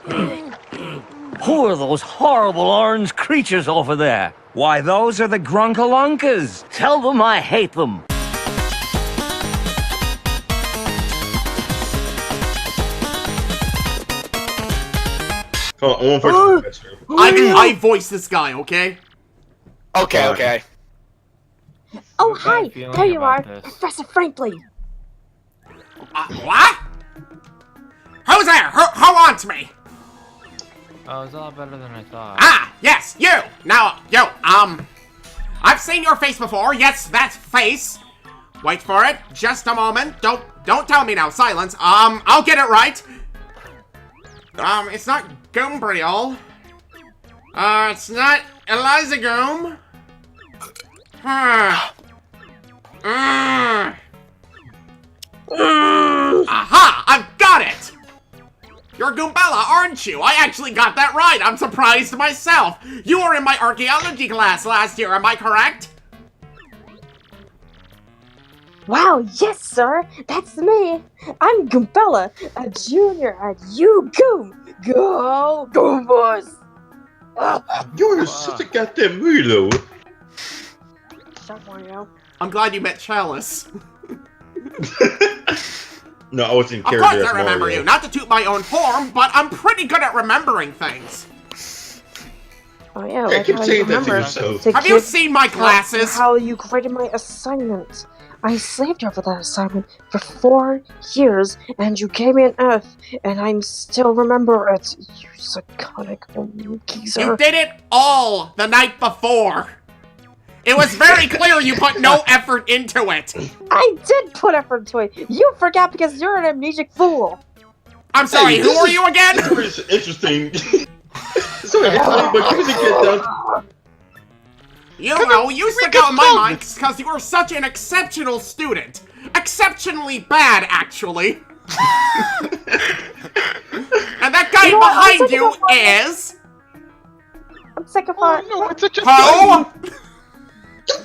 Who are those horrible orange creatures over there? Why, those are the Grunkalunkas. Tell them I hate them. Hold on, I voice this guy, okay? Okay. Oh, hi! There you are, Professor Franklin! What? Who's there? Who wants me? Oh, it's a lot better than I thought. Ah, yes, you! Now, you, I've seen your face before. Yes, that face. Wait for it. Just a moment. Don't tell me now. Silence. I'll get it right. It's not Gumbriel. It's not Eliza Goom. Aha! I've got it! You're Goombella, aren't you? I actually got that right. I'm surprised myself. You were in my archaeology class last year, am I correct? Wow, yes, sir! That's me! I'm Goombella, a junior at UGoom! Go, Goombas! You're such a goddamn weirdo. Shut Mario. I'm glad you met Chalice. No, I wasn't in Of character course as I remember Mario. you. Not to toot my own horn, but I'm pretty good at remembering things. Oh yeah, Hey, like keep how saying you that to remember yourself. to Have you give- seen my glasses? How you graded my assignment. I slaved over that assignment for 4 years, and you gave me an F, and I'm still remember it. You psychotic geezer. You did it all the night before. It was very clear you put no effort into it. I did put effort into it. You forgot because you're an amnesic fool. I'm sorry, Hey, who this are is- you again? This is interesting. Sorry, but can we get down? You know, you stuck out in my mind because you were such an exceptional student. Exceptionally bad, actually. And that guy You know what, I'm behind sick you of that. is... I'm sick of it. No, it's such a Who?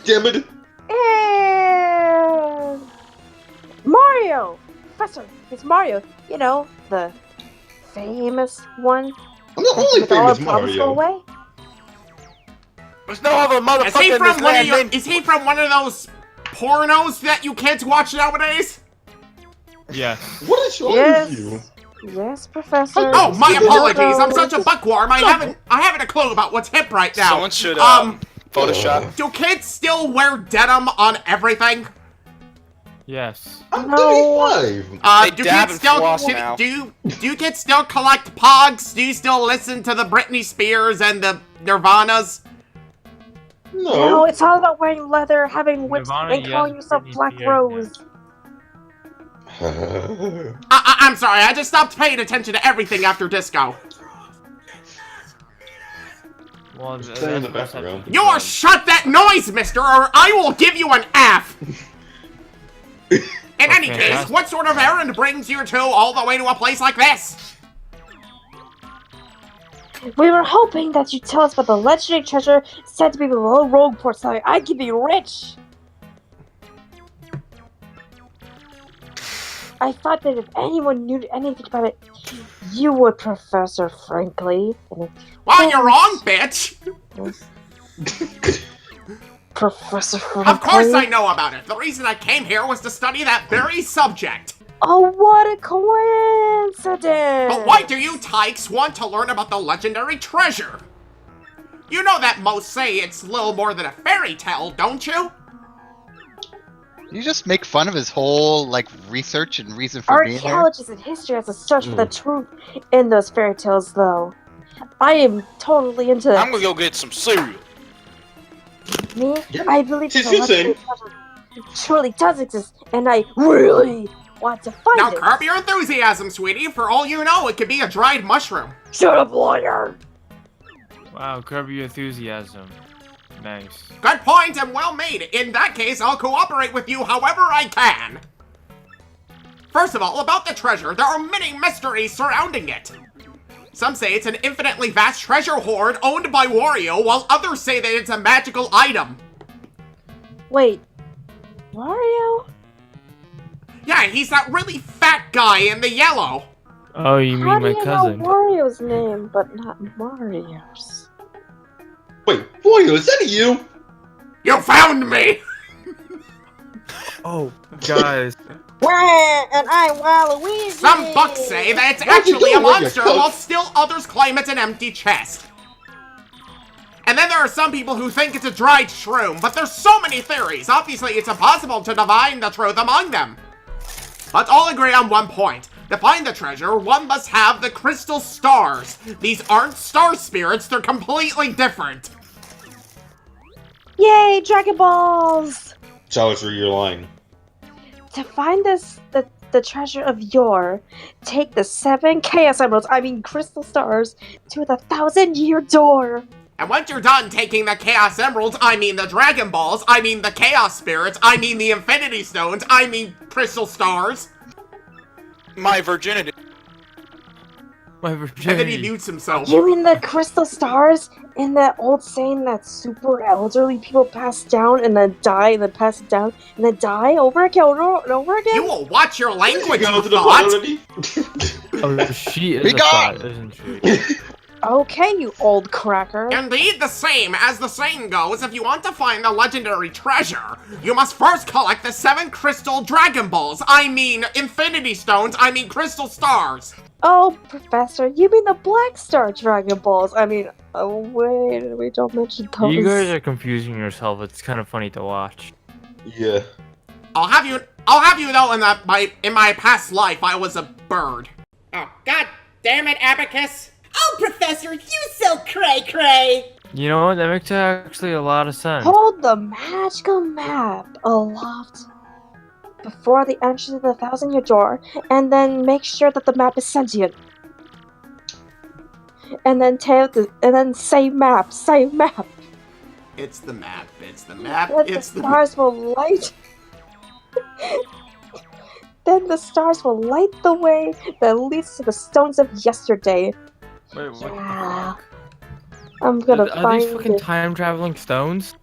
Damn it. And Mario! Professor, it's Mario. You know, the famous one. I'm the only With all our famous problems go Mario. away. There's no other Is he motherfucker in from this one of land your, named... Is he from one of those pornos that you kids watch nowadays? Yes. What is wrong Yes. with you? Yes, Professor. Oh, my You apologies. I'm know- such a buckworm. I haven't a clue about what's hip right now. Someone should, Photoshop. Do kids still wear denim on everything? Yes. I'm No. 35. Do dab kids and still floss now. do you kids still collect pogs? Do you still listen to the Britney Spears and the Nirvanas? No, No. it's all about wearing leather, having whips, Nirvana, and calling yes, yourself Britney Black Spears, Rose. I'm sorry. I just stopped paying attention to everything after disco. Well, stay in the background. You shut that noise, mister, or I will give you an F! In any Okay, case, that's- what sort of errand brings you two all the way to a place like this? We were hoping that you'd tell us about the legendary treasure said to be below Rogueport so that I could be rich. I thought that if anyone knew anything about it, you would, Professor Frankly. Well, you're wrong, bitch! Professor Frankly. Of course I know about it. The reason I came here was to study that very subject. Oh, what a coincidence! But why do you tykes want to learn about the legendary treasure? You know that most say it's little more than a fairy tale, don't you? You just make fun of his whole, like, research and reason for being there? Archaeologists and history has a search for the truth in those fairy tales, though. I am totally into I'm gonna go get some cereal. me. Yeah. I believe She's that the legendary treasure truly does exist, and I really want to find Now it. curb your enthusiasm, sweetie. For all you know, it could be a dried mushroom. Shut up, lawyer! Wow, curb your enthusiasm. Nice. Good point and well made. In that case, I'll cooperate with you however I can. First of all, about the treasure, there are many mysteries surrounding it. Some say it's an infinitely vast treasure hoard owned by Wario, while others say that it's a magical item. Wait, Wario? Yeah, he's that really fat guy in the yellow. Oh, you How mean do my you cousin? know Wario's name, but not Mario's? Wait, Wario, is that you? You found me! Oh, guys. Wah, and I'm Waluigi! Some books say that it's What'd you actually do a with your monster, coat? while still others claim it's an empty chest. And then there are some people who think it's a dried shroom, but there's so many theories. Obviously, it's impossible to divine the truth among them. But all agree on one point. To find the treasure, one must have the crystal stars. These aren't star spirits, they're completely different. Yay, Dragon Balls! Chalicer, you're lying. To find the treasure of yore, take the 7 Chaos Emeralds, Crystal Stars, to the 1,000-year door. And once you're done taking the Chaos Emeralds, the Dragon Balls, the Chaos Spirits, the Infinity Stones, Crystal Stars. My virginity. My And then he virginity. mutes himself. You mean the Crystal Stars in that old saying that super elderly people pass down and then die and then pass it down and then die over again and over again? You will watch your language, Go you to the thought! already? Oh, she is Be a gone! thought, isn't she? Okay, you old cracker. Indeed, the same. As the saying goes, if you want to find the legendary treasure, you must first collect the 7 crystal Dragon Balls. Infinity Stones. Crystal Stars. Oh, Professor, you mean the Black Star Dragon Balls? Oh wait, we don't mention those. You guys are confusing yourself. It's kind of funny to watch. Yeah. I'll have you know in my past life I was a bird. Oh, god damn it, Abacus. Oh, Professor, you so cray-cray! You know what? That makes actually a lot of sense. Hold the magical map aloft before the entrance of the 1,000-year door, and then make sure that the map is sentient. And then say map. It's the map. It's the map. Then the It's the stars will light. Then the stars will light the way that leads to the stones of yesterday. Wait, what? Yeah. I'm gonna Are find these fucking it. time-traveling stones?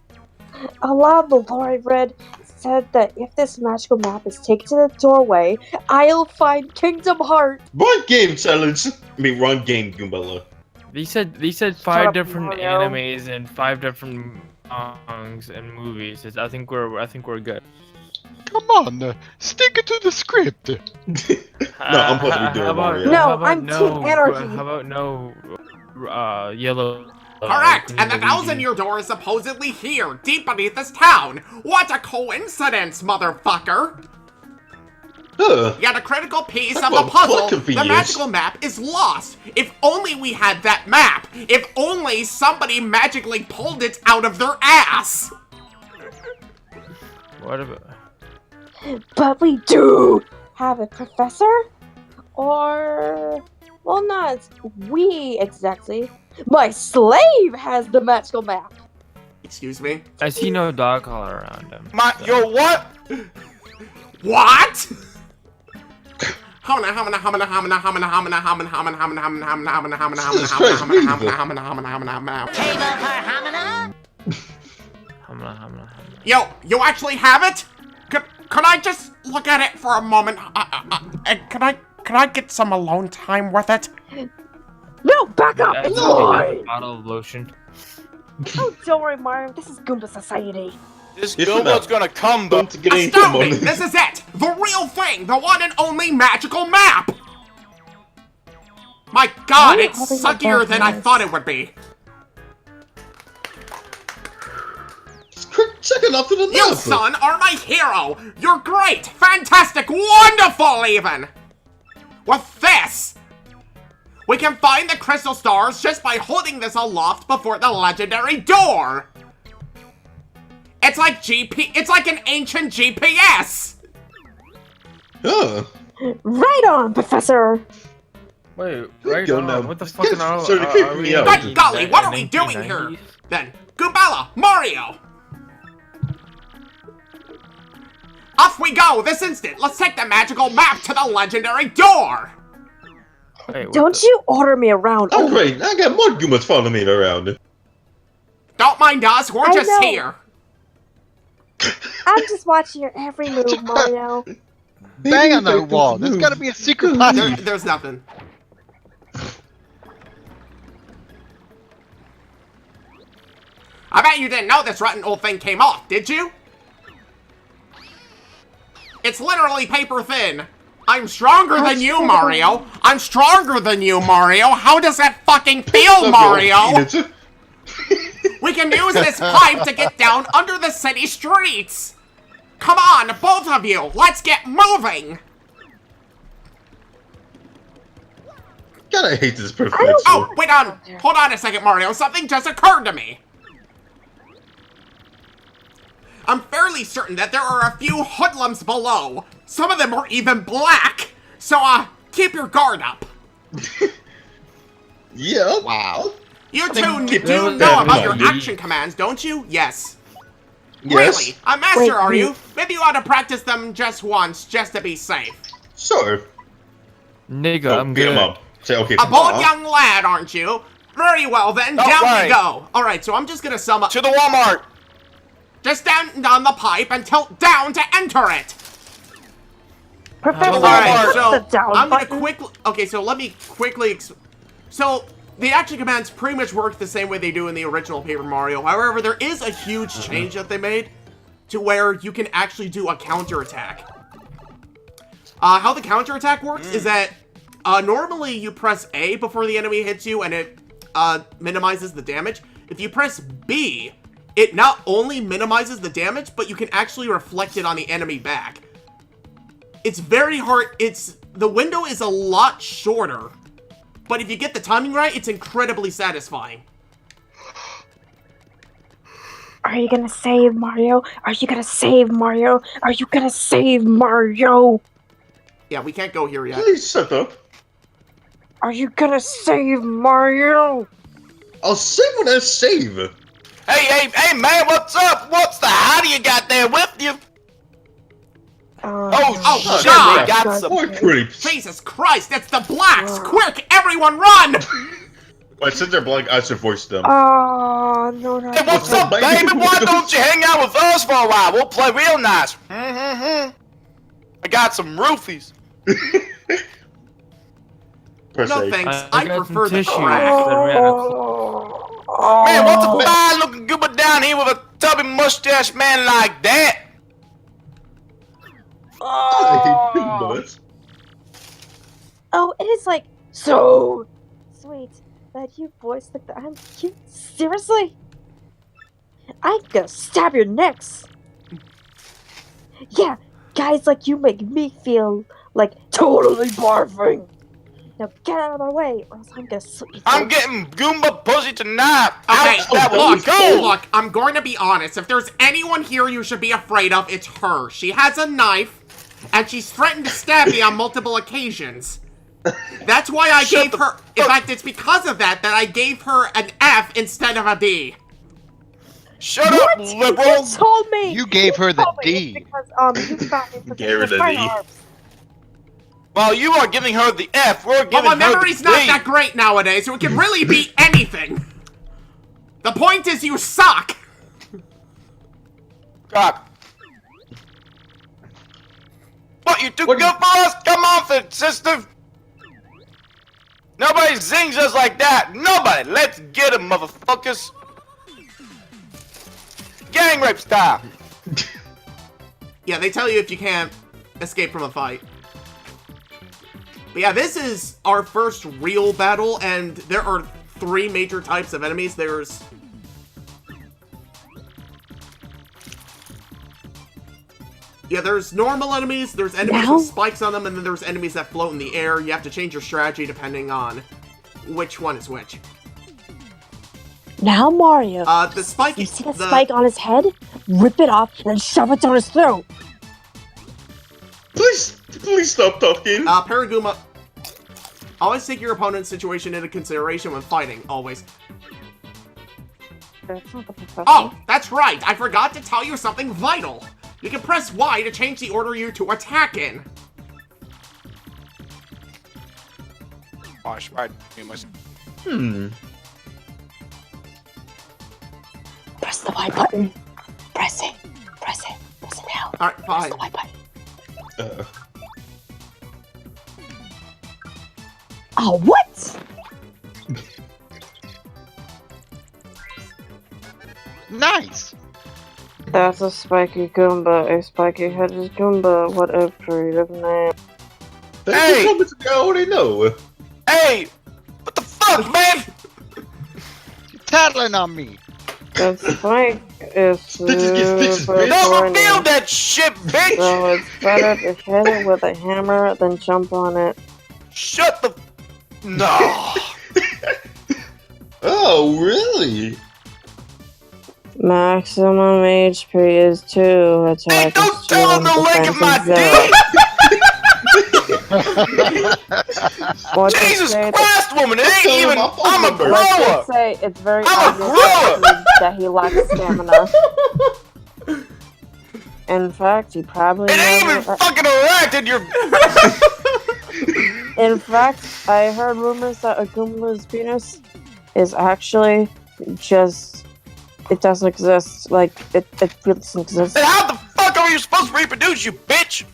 A lot of the lore I read said that if this magical map is taken to the doorway, I'll find Kingdom Heart. Wrong game, Challenge. Wrong game, Goombella. They said 5 up, different Mario. animes and 5 different songs and movies. I think we're good. Come on, stick it to the script. No, I'm supposed to be doing Mario. No, How about I'm Team Anarchy. How about no yellow? Correct! Green And the Luigi. 1,000-year door is supposedly here, deep beneath this town! What a coincidence, motherfucker! Huh. Yet a critical piece That's of the what puzzle, fucking the is. magical map is lost! If only we had that map! If only somebody magically pulled it out of their ass! What about? But we do have a professor? Or... well, not we exactly. My slave has the magical map. Excuse me? I see no dog collar around him. Yo, what? What? Yo, you actually have it? Could I just look at it for a moment? Can I get some alone time with it? No, back up! I It's think they have mine! a bottle of lotion. Oh, don't worry, Mario. This is Goomba Society. This Yes, Goomba's enough. gonna come, but Don't get into Astounding! moment. This is it! The real thing! The one and only magical map! My god, Why are you it's holding my suckier than I breath? thought it would be. Check it up to the You, map. son, are my hero! You're great! Fantastic! Wonderful, even! With this, we can find the crystal stars just by holding this aloft before the legendary door! It's like it's like an ancient GPS! Huh. Right on, Professor! Wait, right Go on. now. What the fuck Get are started are creeping we me in out. Good the golly, what are we doing 1990s? here? Then, Goombella, Mario! Off we go, this instant! Let's take the magical map to the legendary door! Wait, what Don't the- you order me around. Oh, great. I got more Goombas following me around. Don't mind us, we're I just know. here! I'm just watching your every move, Mario. Bang on that wall. There's gotta be a secret passage. There's nothing. I bet you didn't know this rotten old thing came off, did you? It's literally paper thin. I'm stronger than you, Mario. I'm stronger than you, Mario. How does that fucking feel, Mario? We can use this pipe to get down under the city streets. Come on, both of you. Let's get moving. God, I hate this perfect. Oh, wait on. Hold on a second, Mario. Something just occurred to me. I'm fairly certain that there are a few hoodlums below. Some of them are even black. So, keep your guard up. Yeah. Wow. You two do know about your action commands, don't you? Yes. Yes. Really? A master, are you? Maybe you ought to practice them just once, just to be safe. Sure. Nigga, I'm good. Up. Say, okay, A bold young lad, aren't you? Very well then, down we go. Alright, so I'm just gonna sum up. To the Walmart. Just stand on the pipe and tilt down to enter it. Professor, Alright, what's so the down I'm gonna button? quickly. Okay, so let me quickly. So the action commands pretty much work the same way they do in the original Paper Mario. However, there is a huge change that they made to where you can actually do a counterattack. How the counterattack works is that normally you press A before the enemy hits you and it minimizes the damage. If you press B, it not only minimizes the damage, but you can actually reflect it on the enemy back. It's very hard. The window is a lot shorter, but if you get the timing right, it's incredibly satisfying. Are you gonna save Mario? Are you gonna save Mario? Are you gonna save Mario? Yeah, we can't go here yet. Please shut up. Are you gonna save Mario? I'll save when I save. Hey, man, what's up? What's the howdy you got there with you? Oh, shit, God. we got some. More creeps. Jesus Christ, it's the blacks! Quick, everyone run! But since they're black, I should voice them. Oh, no, no. Hey, what's up, baby? Why don't you hang out with us for a while? We'll play real nice. I got some roofies. No thanks, I got prefer some the tissue crack. that ran out. Man, what's a fine looking goober down here with a tubby mustache man like that? I hate donuts. Oh, it is like so sweet that you boys think that I'm cute. Seriously? I'm gonna stab your necks. Yeah, guys like you make me feel like totally barfing. Now get out of my way, or else I'm gonna slip you. I'm getting Goomba pussy tonight. Okay, Ouch, that was look, I'm going to be honest. If there's anyone here you should be afraid of, it's her. She has a knife, and she's threatened to stab me on multiple occasions. That's why I gave her... In fact, it's because of that I gave her an F instead of a D. Shut up, liberal! You told me! You gave her the told me D. it's because, you found me for Gave her the fine D. arms. Well, you are giving her the F. We're Well, giving my her memory's the not D. that great nowadays, so it can really be anything. The point is you suck. God. What, you too good for us? Come off it, sister. Nobody zings us like that. Nobody. Let's get him, motherfuckers. Gang rape style. Yeah, they tell you if you can't escape from a fight. But yeah, this is our first real battle, and there are 3 major types of enemies. There's... Yeah, there's normal enemies, there's enemies with spikes on them, and then there's enemies that float in the air. You have to change your strategy depending on which one is which. Now, Mario. The spike... You see that spike on his head? Rip it off and then shove it down his throat. Please stop talking. Paraguma... Always take your opponent's situation into consideration when fighting, always. Oh, that's right, I forgot to tell you something vital. You can press Y to change the order you to attack in. Gosh, right. Press the Y button. Press it. Press it. Press it now. Alright, Press fine. the Y button. Oh, what? Nice. That's a spiky Goomba, a spiky-headed Goomba. What a creative name. Hey! I already know. Hey! What the fuck, man? You're tattling on me. That spike is Stitches get stitches, super bitch. Don't pointy, reveal that shit, bitch! so it's better to hit it with a hammer than jump on it. Shut the... No. Oh, really? Maximum HP is 2. Attack Hey, is don't 2. tell him the length of my dick! What to Jesus say Christ, woman! It ain't Tell him even... my phone I'm a number. Let's grower! just say it's very I'm a obvious that he lacks stamina. In fact, he probably It ain't even never... fucking erected, you're... In fact, I heard rumors that a Goomba's penis is actually just... It doesn't exist. Like, it really doesn't exist. Then how the fuck are you supposed to reproduce, you bitch?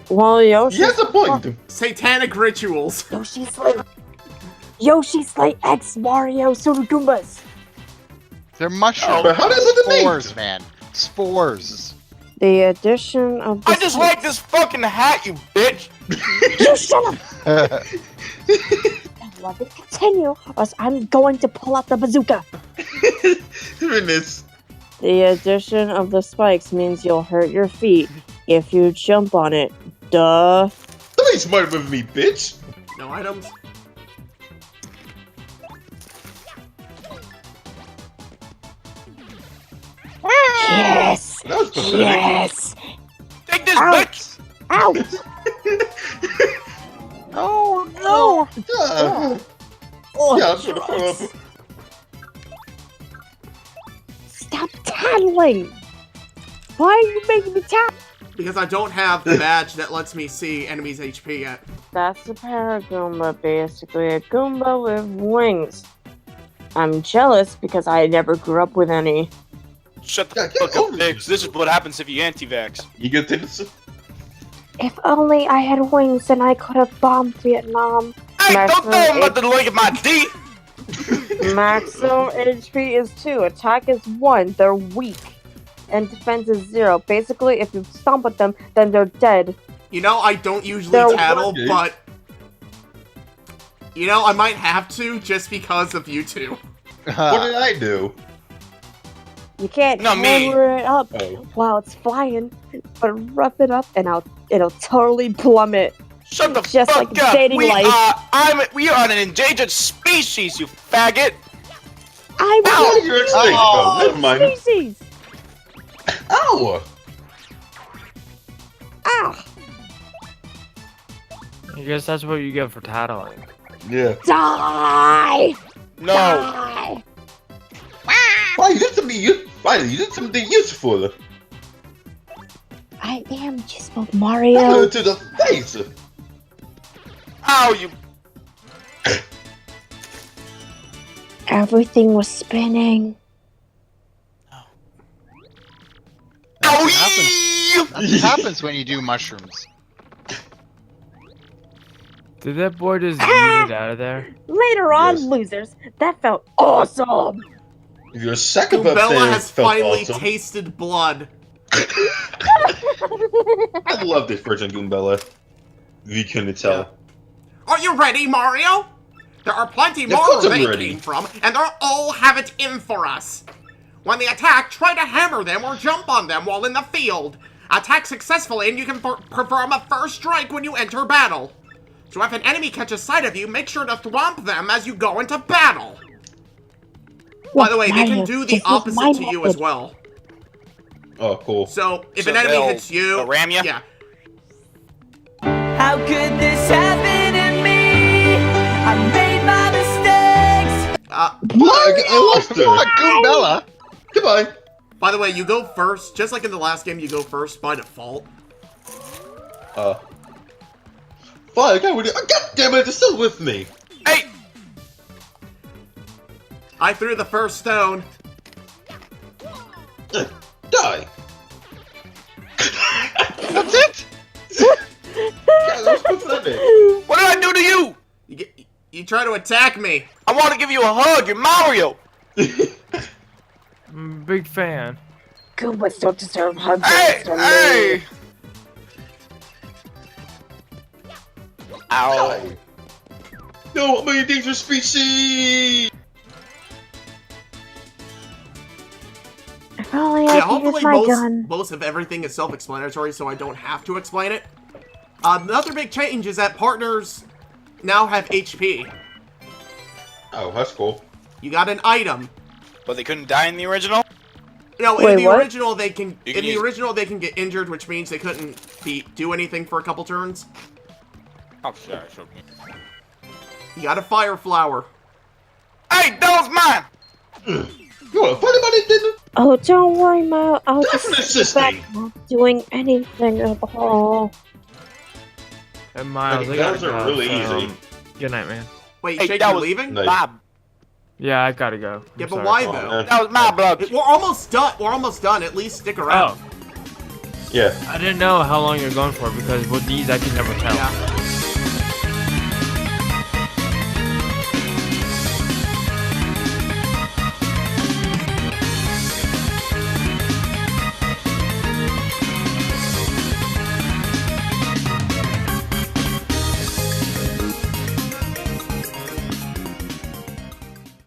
Well, Yoshi... He has a point. Satanic rituals. Yoshi's like ex-Mario Super Goombas! They're mushrooms. But how does it make? Spores, man. Spores. The addition of the... I just like this fucking hat, you bitch! You shut up! Let it continue, or else I'm going to pull out the bazooka! Goodness. The addition of the spikes means you'll hurt your feet if you jump on it. Duh. Don't be smart with me, bitch. No items. Yes! That was pathetic. Yes! Take this, Ouch. bitch! Ow! Oh, no. Yeah, Oh, yeah, I'm gonna throw up. stop tattling! Why are you making me tattle? Because I don't have the badge that lets me see enemies' HP yet. That's a Paragoomba, basically a Goomba with wings. I'm jealous because I never grew up with any. Shut Yeah, the get fuck up, over bitch. This is what happens if you anti-vax. You get this? If only I had wings, then I could have bombed Vietnam. Hey, don't Maximum tell him about the length of my D! Maximum HP is 2, attack is 1, they're weak. And defense is 0. Basically, if you stomp at them, then they're dead. You know, I don't usually They're tattle, working. but... You know, I might have to just because of you two. What did I do? You can't Not me. hammer it up Oh. while it's flying, but rough it up and it'll totally plummet. Shut the Just fuck like up! dating We life. we are an endangered species, you faggot! I Oh, want you're extinct. Oh, never mind. species! Ow! Ah! I guess that's what you get for tattling. Yeah. Die! No! Die! Why you did something you did something useful. I am useful, Mario. To the face. Ow, you... Everything was spinning. Ow, That's what happens when you do mushrooms. Did that boy just yeet it out of there? Later on, Yes. losers. That felt awesome. Your second up Bella there has felt finally awesome. tasted blood. I love this version of Goombella. You couldn't tell. Are you ready, Mario? There are plenty Of more course where I'm they ready. came from, and they'll all have it in for us. When they attack, try to hammer them or jump on them while in the field. Attack successfully and you can perform a first strike when you enter battle. So if an enemy catches sight of you, make sure to thwomp them as you go into battle. By the way, they can Mario, do this the is opposite my to you as method. well. Oh, cool. So, if So an enemy they'll- hits you... they'll ram ya? Yeah. How could this happen to me? I made my mistakes. I lost Come on, her. Goombella. Goodbye. By the way, you go first. Just like in the last game, you go first by default. Fuck, I would. God damn it, it's still with me. Hey! I threw the first stone. Die. That's it. Yeah, that was pathetic. What did I do to you? You try to attack me. I want to give you a hug, you're Mario! I'm a big fan. Goombas don't deserve hugs. Hey! from me. Hey! Ow. No, I'm a dangerous species! If only Yeah, I could use hopefully my gun. most of everything is self-explanatory, so I don't have to explain it. Another big change is that partners now have HP. Oh, that's cool. You got an item. But they couldn't die in the original? No, Wait, in the what? original they can. You can In the use- original they can get injured, which means they couldn't do anything for a couple turns. Oh, sorry. You got a fire flower. Hey, that was mine! You wanna fight about it, didn't Oh, don't worry, Ma. I'll just Definitely, sit back, not doing anything at all. And Miles, Okay, I gotta those are go, really so, easy. Good night, man. Wait, Hey, Shake, that you was- leaving? Nice. Bob. Yeah, I gotta go. Yeah, I'm but sorry. why Oh, though? man. That was my blood. We're almost done. We're almost done. At least stick around. Oh, Yeah. I didn't know how long you're going for because with these I can never tell. Yeah.